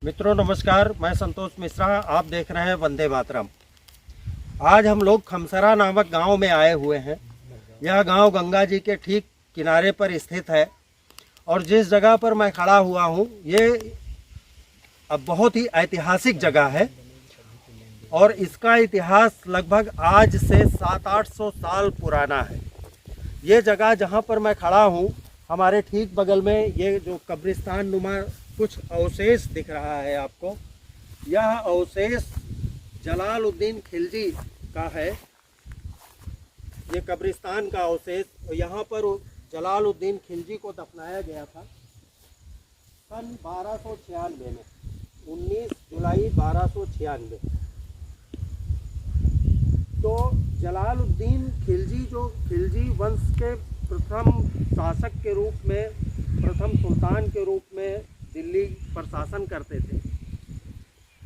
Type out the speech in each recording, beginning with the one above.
मित्रों नमस्कार, मैं संतोष मिश्रा। आप देख रहे हैं वंदे मातरम। आज हम लोग खमसरा नामक गांव में आए हुए हैं। यह गांव गंगा जी के ठीक किनारे पर स्थित है और जिस जगह पर मैं खड़ा हुआ हूं ये अब बहुत ही ऐतिहासिक जगह है और इसका इतिहास लगभग आज से 700-800 साल पुराना है। ये जगह जहां पर मैं खड़ा हूं, हमारे ठीक बगल में ये जो कब्रिस्तान नुमा कुछ अवशेष दिख रहा है आपको, यह अवशेष जलालुद्दीन खिलजी का है। ये कब्रिस्तान का अवशेष, यहाँ पर जलालुद्दीन खिलजी को दफनाया गया था सन 1296 में, 19 जुलाई 1296। तो जलालुद्दीन खिलजी जो खिलजी वंश के प्रथम शासक के रूप में, प्रथम सुल्तान के रूप में दिल्ली पर शासन करते थे,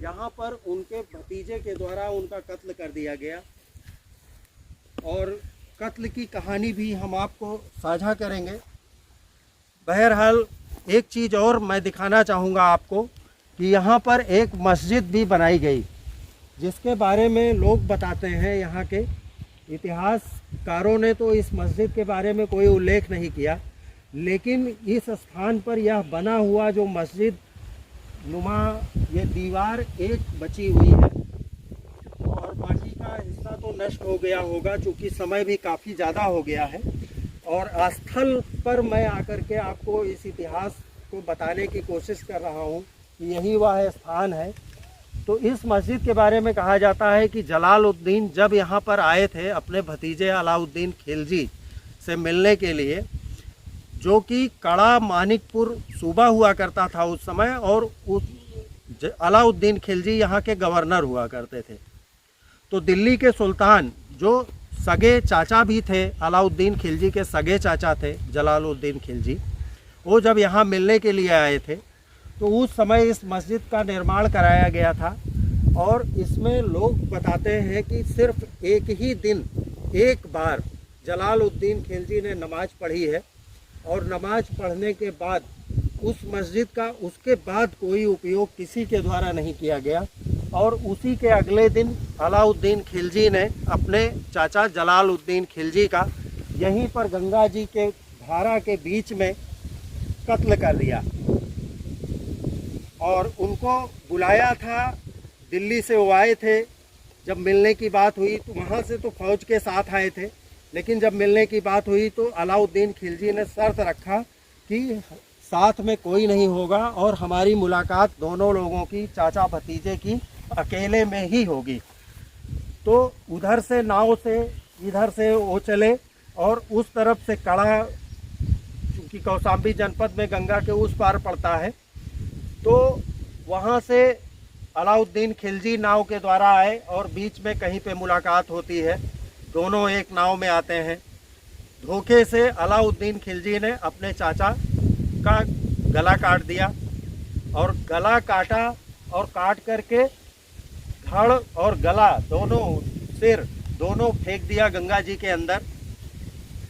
यहाँ पर उनके भतीजे के द्वारा उनका कत्ल कर दिया गया और कत्ल की कहानी भी हम आपको साझा करेंगे। बहरहाल एक चीज़ और मैं दिखाना चाहूँगा आपको कि यहाँ पर एक मस्जिद भी बनाई गई, जिसके बारे में लोग बताते हैं, यहाँ के इतिहासकारों ने तो इस मस्जिद के बारे में कोई उल्लेख नहीं किया, लेकिन इस स्थान पर यह बना हुआ जो मस्जिद नुमा ये दीवार एक बची हुई है और बाकी का हिस्सा तो नष्ट हो गया होगा, चूँकि समय भी काफ़ी ज़्यादा हो गया है। और स्थल पर मैं आकर के आपको इस इतिहास को बताने की कोशिश कर रहा हूँ कि यही वह स्थान है। तो इस मस्जिद के बारे में कहा जाता है कि जलालुद्दीन जब यहाँ पर आए थे अपने भतीजे अलाउद्दीन खिलजी से मिलने के लिए, जो कि कड़ा मानिकपुर सूबा हुआ करता था उस समय, और उस अलाउद्दीन खिलजी यहाँ के गवर्नर हुआ करते थे। तो दिल्ली के सुल्तान जो सगे चाचा भी थे, अलाउद्दीन खिलजी के सगे चाचा थे जलालुद्दीन खिलजी, वो जब यहाँ मिलने के लिए आए थे तो उस समय इस मस्जिद का निर्माण कराया गया था। और इसमें लोग बताते हैं कि सिर्फ एक ही दिन एक बार जलालुद्दीन खिलजी ने नमाज पढ़ी है और नमाज पढ़ने के बाद उस मस्जिद का उसके बाद कोई उपयोग किसी के द्वारा नहीं किया गया। और उसी के अगले दिन अलाउद्दीन खिलजी ने अपने चाचा जलालुद्दीन खिलजी का यहीं पर गंगा जी के धारा के बीच में कत्ल कर दिया और उनको बुलाया था। दिल्ली से वो आए थे, जब मिलने की बात हुई तो वहाँ से तो फौज के साथ आए थे, लेकिन जब मिलने की बात हुई तो अलाउद्दीन खिलजी ने शर्त रखा कि साथ में कोई नहीं होगा और हमारी मुलाकात दोनों लोगों की, चाचा भतीजे की, अकेले में ही होगी। तो उधर से नाव से इधर से वो चले और उस तरफ से कड़ा, चूँकि कौशाम्बी जनपद में गंगा के उस पार पड़ता है, तो वहाँ से अलाउद्दीन खिलजी नाव के द्वारा आए और बीच में कहीं पे मुलाकात होती है। दोनों एक नाव में आते हैं। धोखे से अलाउद्दीन खिलजी ने अपने चाचा का गला काट दिया और गला काटा और काट करके धड़ और गला दोनों, सिर दोनों फेंक दिया गंगा जी के अंदर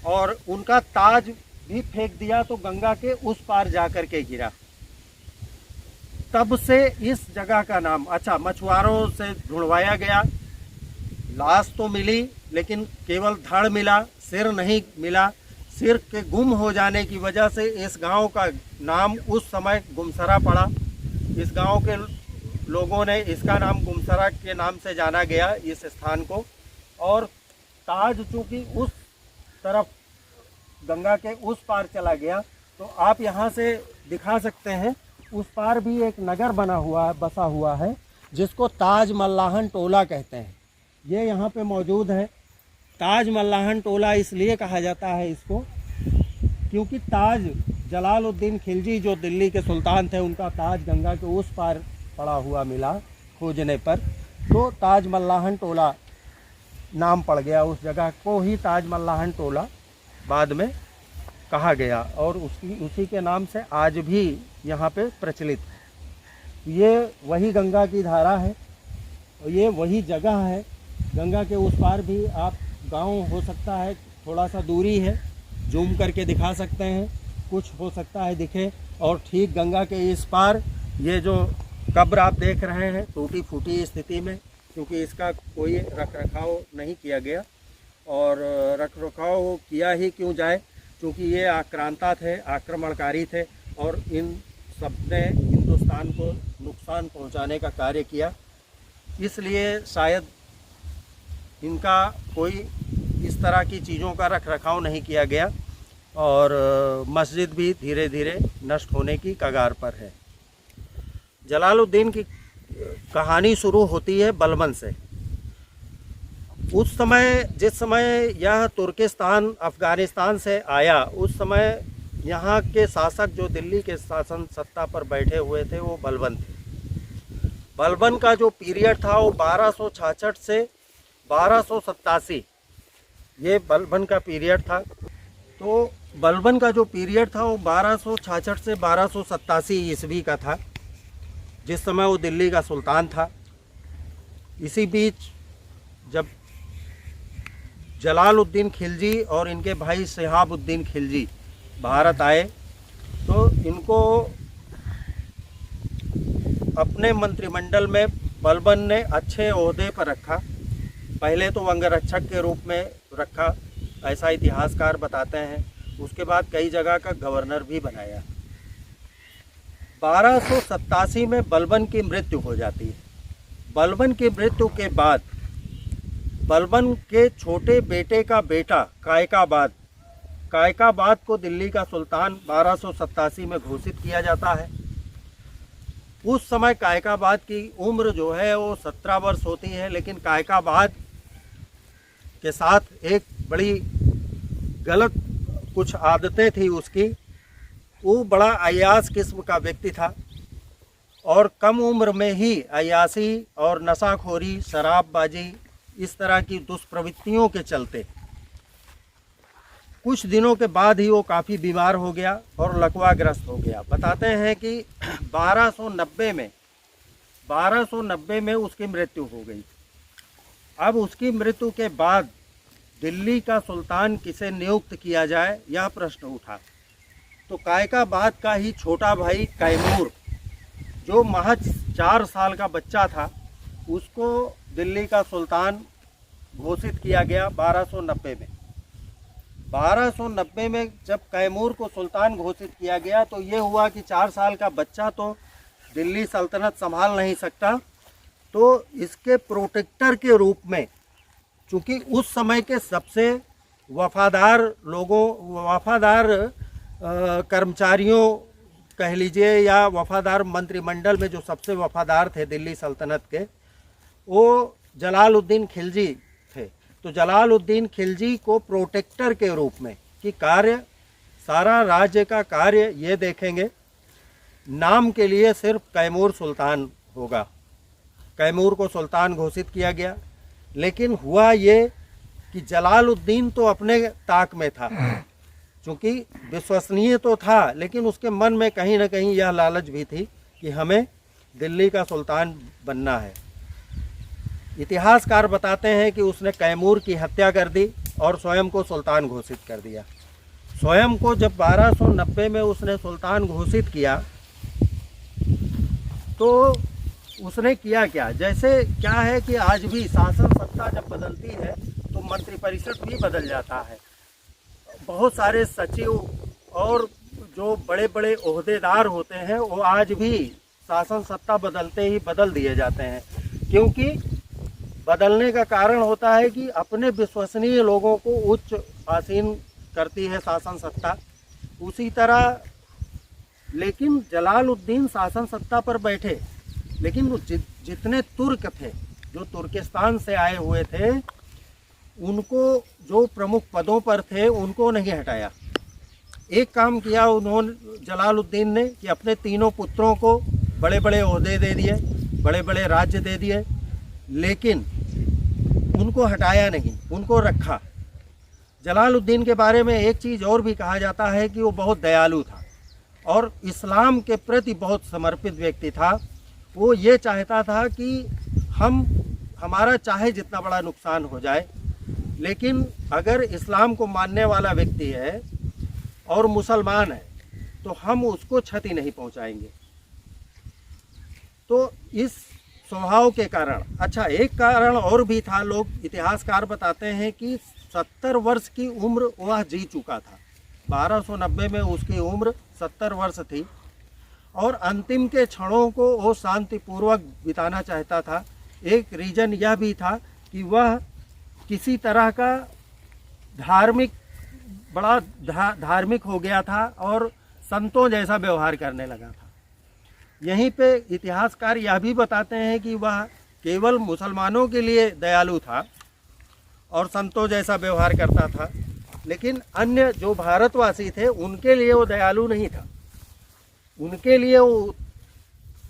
और उनका ताज भी फेंक दिया, तो गंगा के उस पार जा कर के गिरा। तब से इस जगह का नाम, अच्छा, मछुआरों से ढूंढवाया गया, लाश तो मिली लेकिन केवल धड़ मिला, सिर नहीं मिला। सिर के गुम हो जाने की वजह से इस गांव का नाम उस समय गुमसरा पड़ा। इस गांव के लोगों ने इसका नाम गुमसरा के नाम से जाना गया इस स्थान को। और ताज चूँकि उस तरफ गंगा के उस पार चला गया, तो आप यहाँ से दिखा सकते हैं, उस पार भी एक नगर बना हुआ है, बसा हुआ है, जिसको ताज मल्लाहन टोला कहते हैं। ये यहाँ पे मौजूद है। ताज मल्लाहन टोला इसलिए कहा जाता है इसको क्योंकि ताज जलालुद्दीन खिलजी जो दिल्ली के सुल्तान थे, उनका ताज गंगा के उस पार पड़ा हुआ मिला खोजने पर, तो ताज मल्लाहन टोला नाम पड़ गया। उस जगह को ही ताज मल्लाहन टोला बाद में कहा गया और उसी के नाम से आज भी यहाँ पे प्रचलित है। ये वही गंगा की धारा है और ये वही जगह है। गंगा के उस पार भी आप गांव हो सकता है, थोड़ा सा दूरी है, जूम करके दिखा सकते हैं, कुछ हो सकता है दिखे। और ठीक गंगा के इस पार ये जो कब्र आप देख रहे हैं टूटी फूटी स्थिति में, क्योंकि इसका कोई रख रखाव नहीं किया गया। और रख रखाव किया ही क्यों जाए, क्योंकि ये आक्रांता थे, आक्रमणकारी थे और इन सब ने हिंदुस्तान को नुकसान पहुंचाने का कार्य किया। इसलिए शायद इनका कोई इस तरह की चीज़ों का रख रखाव नहीं किया गया और मस्जिद भी धीरे धीरे नष्ट होने की कगार पर है। जलालुद्दीन की कहानी शुरू होती है बलबन से। उस समय, जिस समय यह तुर्किस्तान अफ़गानिस्तान से आया, उस समय यहाँ के शासक जो दिल्ली के शासन सत्ता पर बैठे हुए थे वो बलबन थे। बलबन का जो पीरियड था वो 1266 से 1287, ये बलबन का पीरियड था। तो बलबन का जो पीरियड था वो 1266 से 1287 ईस्वी का था, जिस समय वो दिल्ली का सुल्तान था। इसी बीच जब जलालुद्दीन खिलजी और इनके भाई शिहाबुद्दीन खिलजी भारत आए तो इनको अपने मंत्रिमंडल में बलबन ने अच्छे ओहदे पर रखा। पहले तो अंगरक्षक के रूप में रखा, ऐसा इतिहासकार बताते हैं। उसके बाद कई जगह का गवर्नर भी बनाया। 1287 में बलबन की मृत्यु हो जाती है। बलबन की मृत्यु के बाद बलबन के छोटे बेटे का बेटा कायकाबाद को दिल्ली का सुल्तान 1287 में घोषित किया जाता है। उस समय कायकाबाद की उम्र जो है वो 17 वर्ष होती है, लेकिन कायकाबाद के साथ एक बड़ी गलत कुछ आदतें थी उसकी। वो बड़ा अय्याश किस्म का व्यक्ति था और कम उम्र में ही अय्याशी और नशाखोरी, शराबबाजी, इस तरह की दुष्प्रवृत्तियों के चलते कुछ दिनों के बाद ही वो काफ़ी बीमार हो गया और लकवाग्रस्त हो गया। बताते हैं कि 1290 में उसकी मृत्यु हो गई। अब उसकी मृत्यु के बाद दिल्ली का सुल्तान किसे नियुक्त किया जाए, यह प्रश्न उठा। तो कायकाबाद का ही छोटा भाई कैमूर, जो महज 4 साल का बच्चा था, उसको दिल्ली का सुल्तान घोषित किया गया 1290 में। 1290 में जब कैमूर को सुल्तान घोषित किया गया तो ये हुआ कि 4 साल का बच्चा तो दिल्ली सल्तनत संभाल नहीं सकता, तो इसके प्रोटेक्टर के रूप में, चूँकि उस समय के सबसे वफादार कर्मचारियों कह लीजिए या वफादार मंत्रिमंडल में जो सबसे वफादार थे दिल्ली सल्तनत के, वो जलालुद्दीन खिलजी थे। तो जलालुद्दीन खिलजी को प्रोटेक्टर के रूप में कि सारा राज्य का कार्य ये देखेंगे, नाम के लिए सिर्फ कैमूर सुल्तान होगा। कैमूर को सुल्तान घोषित किया गया, लेकिन हुआ ये कि जलालुद्दीन तो अपने ताक में था, चूँकि विश्वसनीय तो था, लेकिन उसके मन में कहीं ना कहीं यह लालच भी थी कि हमें दिल्ली का सुल्तान बनना है। इतिहासकार बताते हैं कि उसने कैमूर की हत्या कर दी और स्वयं को सुल्तान घोषित कर दिया। स्वयं को जब 1290 में उसने सुल्तान घोषित किया तो उसने किया क्या, जैसे क्या है कि आज भी शासन सत्ता जब बदलती है तो मंत्रिपरिषद भी बदल जाता है। बहुत सारे सचिव और जो बड़े बड़े ओहदेदार होते हैं वो आज भी शासन सत्ता बदलते ही बदल दिए जाते हैं, क्योंकि बदलने का कारण होता है कि अपने विश्वसनीय लोगों को उच्च आसीन करती है शासन सत्ता। उसी तरह लेकिन जलालुद्दीन शासन सत्ता पर बैठे, लेकिन वो जितने तुर्क थे जो तुर्किस्तान से आए हुए थे, उनको जो प्रमुख पदों पर थे उनको नहीं हटाया। एक काम किया उन्होंने जलालुद्दीन ने कि अपने तीनों पुत्रों को बड़े बड़े ओहदे दे दिए, बड़े बड़े राज्य दे दिए, लेकिन उनको हटाया नहीं, उनको रखा। जलालुद्दीन के बारे में एक चीज़ और भी कहा जाता है कि वो बहुत दयालु था और इस्लाम के प्रति बहुत समर्पित व्यक्ति था। वो ये चाहता था कि हमारा चाहे जितना बड़ा नुकसान हो जाए, लेकिन अगर इस्लाम को मानने वाला व्यक्ति है और मुसलमान है तो हम उसको क्षति नहीं पहुंचाएंगे। तो इस स्वभाव के कारण, अच्छा एक कारण और भी था, लोग इतिहासकार बताते हैं कि 70 वर्ष की उम्र वह जी चुका था। 1290 में उसकी उम्र 70 वर्ष थी और अंतिम के क्षणों को वो शांतिपूर्वक बिताना चाहता था। एक रीजन यह भी था कि वह किसी तरह का धार्मिक हो गया था और संतों जैसा व्यवहार करने लगा था। यहीं पे इतिहासकार यह भी बताते हैं कि वह केवल मुसलमानों के लिए दयालु था और संतों जैसा व्यवहार करता था, लेकिन अन्य जो भारतवासी थे उनके लिए वो दयालु नहीं था। उनके लिए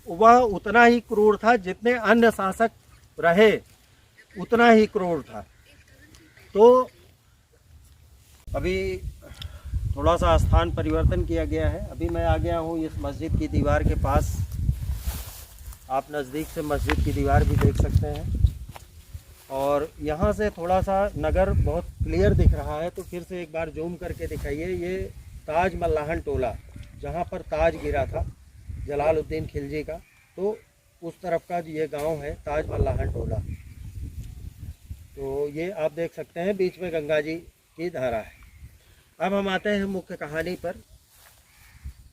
वह उतना ही क्रूर था, जितने अन्य शासक रहे उतना ही क्रूर था। तो अभी थोड़ा सा स्थान परिवर्तन किया गया है। अभी मैं आ गया हूँ इस मस्जिद की दीवार के पास। आप नज़दीक से मस्जिद की दीवार भी देख सकते हैं और यहाँ से थोड़ा सा नगर बहुत क्लियर दिख रहा है। तो फिर से एक बार जूम करके दिखाइए। ये ताज मल्लाहन टोला, जहाँ पर ताज गिरा था जलालुद्दीन खिलजी का, तो उस तरफ का ये गांव है ताज मल्लाहन टोला। तो ये आप देख सकते हैं बीच में गंगा जी की धारा है। अब हम आते हैं मुख्य कहानी पर।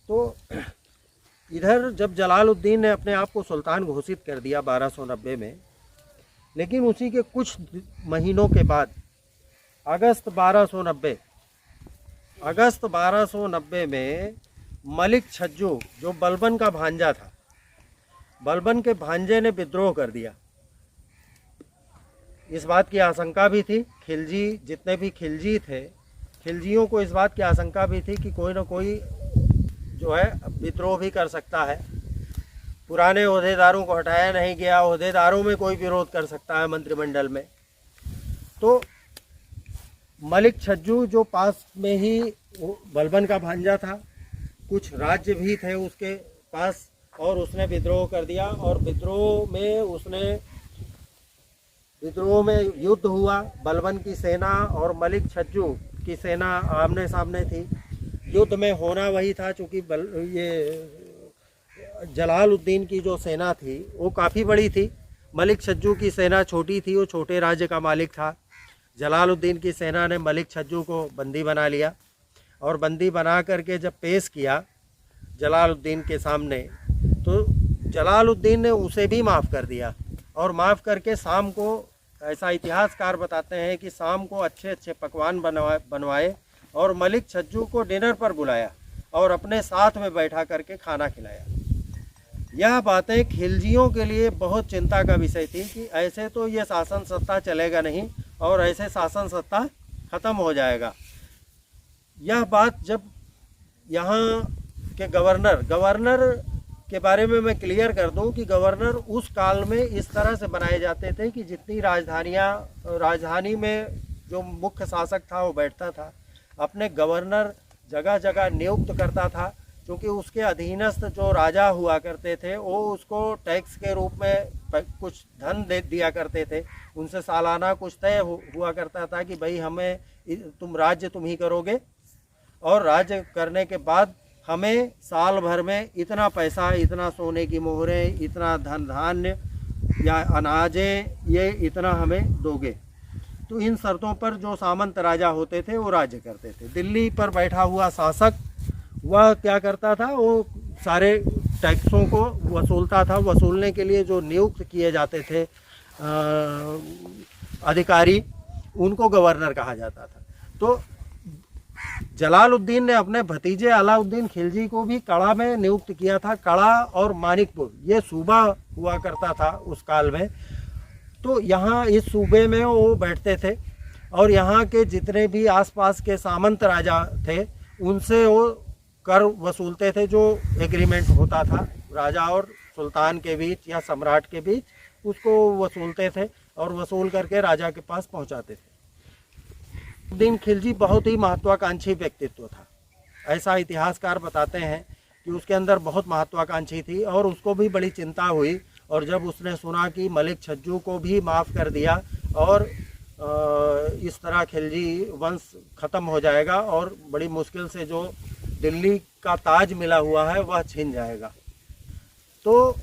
तो इधर जब जलालुद्दीन ने अपने आप को सुल्तान घोषित कर दिया 1290 में, लेकिन उसी के कुछ महीनों के बाद अगस्त 1290 में मलिक छज्जू, जो बलबन का भांजा था, बलबन के भांजे ने विद्रोह कर दिया। इस बात की आशंका भी थी, खिलजी जितने भी खिलजी थे, खिलजियों को इस बात की आशंका भी थी कि कोई ना कोई जो है विद्रोह भी कर सकता है। पुराने ओहदेदारों को हटाया नहीं गया, ओहदेदारों में कोई विरोध कर सकता है मंत्रिमंडल में। तो मलिक छज्जू जो पास में ही बलबन का भांजा था, कुछ राज्य भी थे उसके पास, और उसने विद्रोह कर दिया। और विद्रोह में युद्ध हुआ। बलबन की सेना और मलिक छज्जू की सेना आमने सामने थी। युद्ध में होना वही था, चूँकि ये जलालुद्दीन की जो सेना थी वो काफ़ी बड़ी थी, मलिक छज्जू की सेना छोटी थी, वो छोटे राज्य का मालिक था। जलालुद्दीन की सेना ने मलिक छज्जू को बंदी बना लिया और बंदी बना करके जब पेश किया जलालुद्दीन के सामने, तो जलालुद्दीन ने उसे भी माफ़ कर दिया। और माफ़ करके शाम को, ऐसा इतिहासकार बताते हैं कि शाम को अच्छे अच्छे पकवान बनवाए और मलिक छज्जू को डिनर पर बुलाया और अपने साथ में बैठा करके खाना खिलाया। यह बातें खिलजियों के लिए बहुत चिंता का विषय थी कि ऐसे तो ये शासन सत्ता चलेगा नहीं और ऐसे शासन सत्ता ख़त्म हो जाएगा। यह बात जब यहाँ के गवर्नर के बारे में मैं क्लियर कर दूं कि गवर्नर उस काल में इस तरह से बनाए जाते थे कि जितनी राजधानी में जो मुख्य शासक था वो बैठता था, अपने गवर्नर जगह जगह नियुक्त करता था, क्योंकि उसके अधीनस्थ जो राजा हुआ करते थे वो उसको टैक्स के रूप में कुछ धन दे दिया करते थे। उनसे सालाना कुछ तय हुआ करता था कि भाई हमें राज्य तुम ही करोगे, और राज्य करने के बाद हमें साल भर में इतना पैसा, इतना सोने की मोहरें, इतना धन धान्य या अनाजें, ये इतना हमें दोगे। तो इन शर्तों पर जो सामंत राजा होते थे वो राज्य करते थे। दिल्ली पर बैठा हुआ शासक वह क्या करता था, वो सारे टैक्सों को वसूलता था। वसूलने के लिए जो नियुक्त किए जाते थे अधिकारी, उनको गवर्नर कहा जाता था। तो जलालुद्दीन ने अपने भतीजे अलाउद्दीन खिलजी को भी कड़ा में नियुक्त किया था। कड़ा और मानिकपुर ये सूबा हुआ करता था उस काल में। तो यहाँ इस सूबे में वो बैठते थे और यहाँ के जितने भी आसपास के सामंत राजा थे उनसे वो कर वसूलते थे। जो एग्रीमेंट होता था राजा और सुल्तान के बीच या सम्राट के बीच, उसको वसूलते थे और वसूल करके राजा के पास पहुँचाते थे। अलाउद्दीन खिलजी बहुत ही महत्वाकांक्षी व्यक्तित्व था, ऐसा इतिहासकार बताते हैं कि उसके अंदर बहुत महत्वाकांक्षी थी और उसको भी बड़ी चिंता हुई। और जब उसने सुना कि मलिक छज्जू को भी माफ़ कर दिया और इस तरह खिलजी वंश ख़त्म हो जाएगा और बड़ी मुश्किल से जो दिल्ली का ताज मिला हुआ है वह छिन जाएगा, तो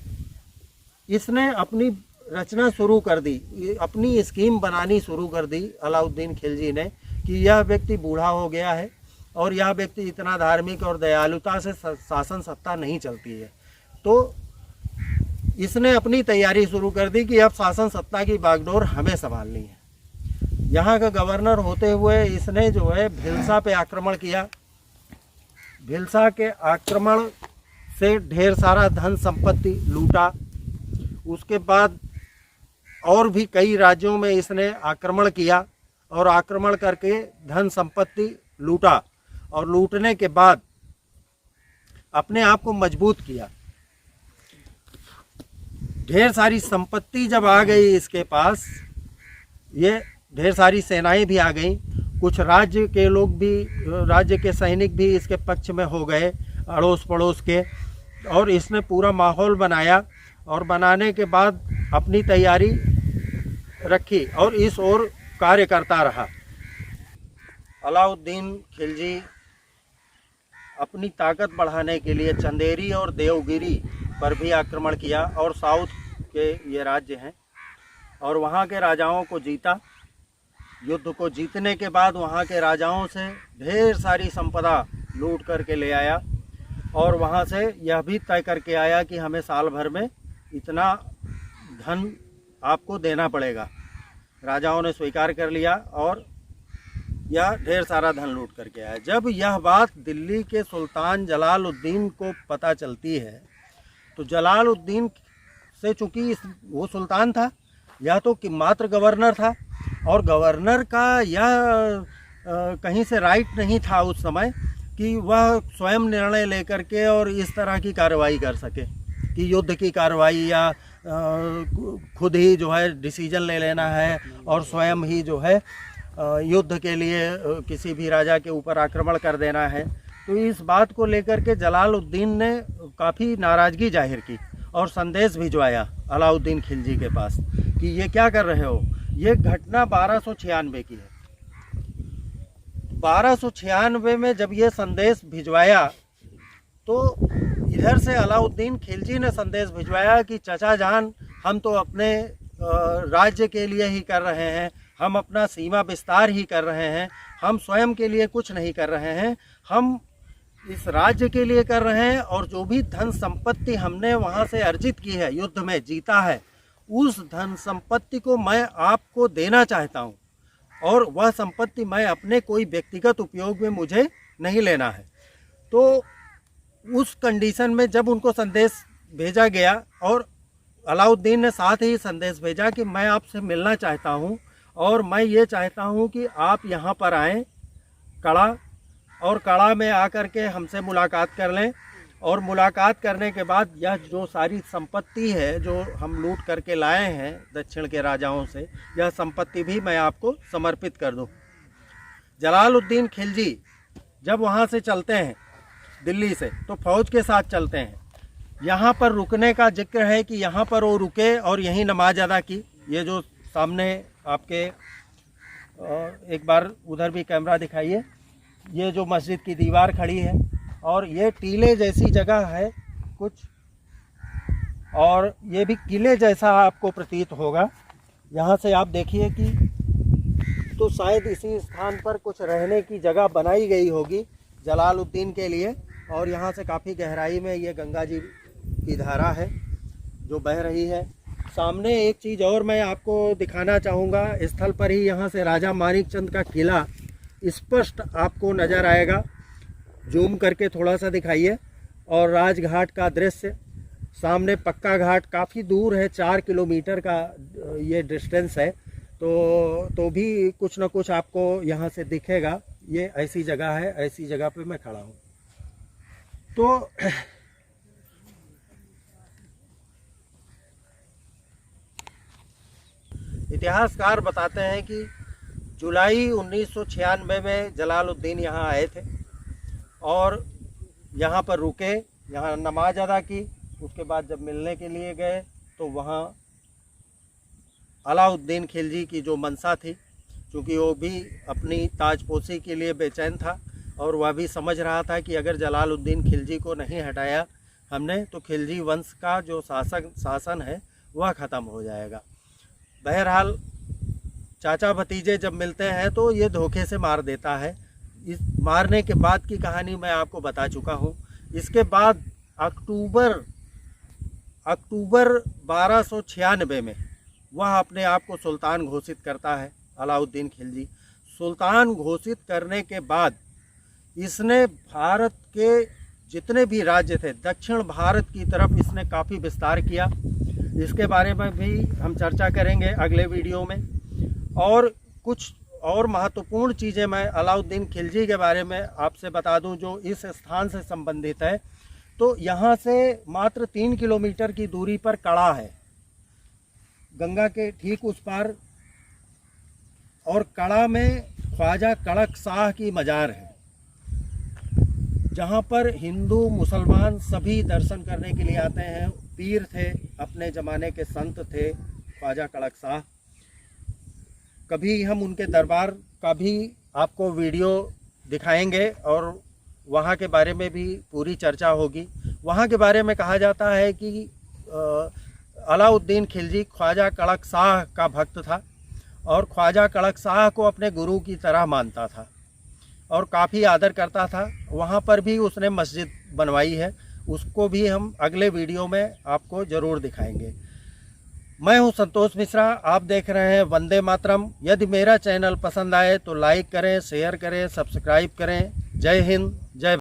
इसने अपनी रचना शुरू कर दी, अपनी स्कीम बनानी शुरू कर दी अलाउद्दीन खिलजी ने कि यह व्यक्ति बूढ़ा हो गया है और यह व्यक्ति इतना धार्मिक और दयालुता से शासन सत्ता नहीं चलती है। तो इसने अपनी तैयारी शुरू कर दी कि अब शासन सत्ता की बागडोर हमें संभालनी है। यहाँ का गवर्नर होते हुए इसने जो है भिलसा पे आक्रमण किया। भिलसा के आक्रमण से ढेर सारा धन संपत्ति लूटा। उसके बाद और भी कई राज्यों में इसने आक्रमण किया और आक्रमण करके धन संपत्ति लूटा और लूटने के बाद अपने आप को मजबूत किया। ढेर सारी संपत्ति जब आ गई इसके पास, ये ढेर सारी सेनाएं भी आ गईं, कुछ राज्य के लोग भी, राज्य के सैनिक भी इसके पक्ष में हो गए, अड़ोस पड़ोस के, और इसने पूरा माहौल बनाया और बनाने के बाद अपनी तैयारी रखी और इस ओर कार्य करता रहा। अलाउद्दीन खिलजी अपनी ताकत बढ़ाने के लिए चंदेरी और देवगिरी पर भी आक्रमण किया और साउथ के ये राज्य हैं और वहाँ के राजाओं को जीता। युद्ध को जीतने के बाद वहाँ के राजाओं से ढेर सारी संपदा लूट करके ले आया और वहाँ से यह भी तय करके आया कि हमें साल भर में इतना धन आपको देना पड़ेगा। राजाओं ने स्वीकार कर लिया और यह ढेर सारा धन लूट करके आया। जब यह बात दिल्ली के सुल्तान जलालुद्दीन को पता चलती है तो जलालुद्दीन से, चूँकि वो सुल्तान था, यह तो मात्र गवर्नर था और गवर्नर का यह कहीं से राइट नहीं था उस समय कि वह स्वयं निर्णय लेकर के और इस तरह की कार्रवाई कर सके कि युद्ध की कार्रवाई या खुद ही जो है डिसीजन ले लेना है और स्वयं ही जो है युद्ध के लिए किसी भी राजा के ऊपर आक्रमण कर देना है। तो इस बात को लेकर के जलालुद्दीन ने काफ़ी नाराज़गी जाहिर की और संदेश भिजवाया अलाउद्दीन खिलजी के पास कि ये क्या कर रहे हो। ये घटना 1296 की है। 1296 में जब ये संदेश भिजवाया तो इधर से अलाउद्दीन खिलजी ने संदेश भिजवाया कि चचा जान, हम तो अपने राज्य के लिए ही कर रहे हैं, हम अपना सीमा विस्तार ही कर रहे हैं, हम स्वयं के लिए कुछ नहीं कर रहे हैं, हम इस राज्य के लिए कर रहे हैं और जो भी धन संपत्ति हमने वहाँ से अर्जित की है, युद्ध में जीता है, उस धन संपत्ति को मैं आपको देना चाहता हूँ और वह संपत्ति मैं अपने कोई व्यक्तिगत उपयोग में मुझे नहीं लेना है। तो उस कंडीशन में जब उनको संदेश भेजा गया और अलाउद्दीन ने साथ ही संदेश भेजा कि मैं आपसे मिलना चाहता हूं और मैं ये चाहता हूं कि आप यहां पर आएँ कड़ा, और कड़ा में आकर के हमसे मुलाकात कर लें और मुलाकात करने के बाद यह जो सारी संपत्ति है जो हम लूट करके लाए हैं दक्षिण के राजाओं से, यह संपत्ति भी मैं आपको समर्पित कर दूं। जलालुद्दीन खिलजी जब वहां से चलते हैं दिल्ली से तो फौज के साथ चलते हैं। यहाँ पर रुकने का जिक्र है कि यहाँ पर वो रुके और यहीं नमाज अदा की। ये जो सामने आपके एक बार उधर भी कैमरा दिखाइए, ये जो मस्जिद की दीवार खड़ी है और ये टीले जैसी जगह है कुछ, और ये भी किले जैसा आपको प्रतीत होगा। यहाँ से आप देखिए कि तो शायद इसी स्थान पर कुछ रहने की जगह बनाई गई होगी जलालुद्दीन के लिए। और यहाँ से काफ़ी गहराई में ये गंगा जी की धारा है जो बह रही है। सामने एक चीज़ और मैं आपको दिखाना चाहूँगा, स्थल पर ही यहाँ से राजा मानिकचंद का किला स्पष्ट आपको नज़र आएगा। जूम करके थोड़ा सा दिखाइए। और राजघाट का दृश्य, सामने पक्का घाट काफ़ी दूर है, 4 किलोमीटर का ये डिस्टेंस है, तो भी कुछ न कुछ आपको यहाँ से दिखेगा। ये ऐसी जगह है, ऐसी जगह पे मैं खड़ा हूँ। तो इतिहासकार बताते हैं कि जुलाई 1996 में जलालुद्दीन यहाँ आए थे और यहाँ पर रुके, यहाँ नमाज अदा की। उसके बाद जब मिलने के लिए गए तो वहाँ अलाउद्दीन खिलजी की जो मंशा थी, क्योंकि वो भी अपनी ताजपोशी के लिए बेचैन था और वह भी समझ रहा था कि अगर जलालुद्दीन खिलजी को नहीं हटाया हमने तो खिलजी वंश का जो शासन है वह ख़त्म हो जाएगा। बहरहाल चाचा भतीजे जब मिलते हैं तो ये धोखे से मार देता है। इस मारने के बाद की कहानी मैं आपको बता चुका हूँ। इसके बाद अक्टूबर 1296 में वह अपने आप को सुल्तान घोषित करता है, अलाउद्दीन खिलजी। सुल्तान घोषित करने के बाद इसने भारत के जितने भी राज्य थे, दक्षिण भारत की तरफ इसने काफ़ी विस्तार किया। इसके बारे में भी हम चर्चा करेंगे अगले वीडियो में। और कुछ और महत्वपूर्ण चीज़ें मैं अलाउद्दीन खिलजी के बारे में आपसे बता दूं जो इस स्थान से संबंधित है। तो यहाँ से मात्र 3 किलोमीटर की दूरी पर कड़ा है, गंगा के ठीक उस पार, और कड़ा में ख्वाजा कड़क शाह की मज़ार है, जहाँ पर हिंदू मुसलमान सभी दर्शन करने के लिए आते हैं। पीर थे, अपने ज़माने के संत थे ख्वाजा कड़क शाह। कभी हम उनके दरबार का भी आपको वीडियो दिखाएंगे और वहाँ के बारे में भी पूरी चर्चा होगी। वहाँ के बारे में कहा जाता है कि अलाउद्दीन खिलजी ख्वाजा कड़क शाह का भक्त था और ख्वाजा कड़क शाह को अपने गुरु की तरह मानता था और काफ़ी आदर करता था। वहाँ पर भी उसने मस्जिद बनवाई है, उसको भी हम अगले वीडियो में आपको ज़रूर दिखाएंगे। मैं हूं संतोष मिश्रा, आप देख रहे हैं वंदे मातरम। यदि मेरा चैनल पसंद आए तो लाइक करें, शेयर करें, सब्सक्राइब करें। जय हिंद, जय